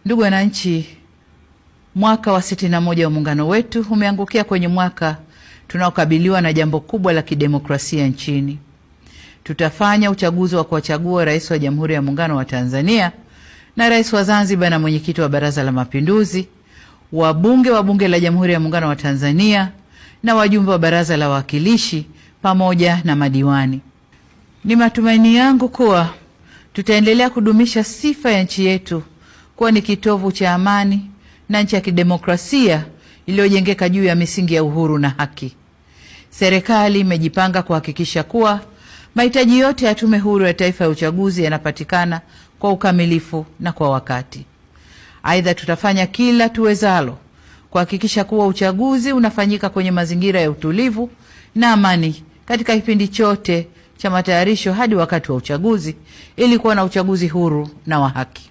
Ndugu wananchi, mwaka wa 61 wa muungano wetu umeangukia kwenye mwaka tunaokabiliwa na jambo kubwa la kidemokrasia nchini. Tutafanya uchaguzi wa kuwachagua rais wa Jamhuri ya Muungano wa Tanzania na rais wa Zanzibar na mwenyekiti wa Baraza la Mapinduzi, wabunge wa Bunge la Jamhuri ya Muungano wa Tanzania na wajumbe wa Baraza la Wawakilishi pamoja na madiwani. Ni matumaini yangu kuwa tutaendelea kudumisha sifa ya nchi yetu kuwa ni kitovu cha amani na nchi ya kidemokrasia iliyojengeka juu ya misingi ya uhuru na haki. Serikali imejipanga kuhakikisha kuwa mahitaji yote ya Tume Huru ya Taifa ya Uchaguzi yanapatikana kwa ukamilifu na kwa wakati. Aidha, tutafanya kila tuwezalo kuhakikisha kuwa uchaguzi unafanyika kwenye mazingira ya utulivu na amani katika kipindi chote cha matayarisho hadi wakati wa uchaguzi ili kuwa na uchaguzi huru na wa haki.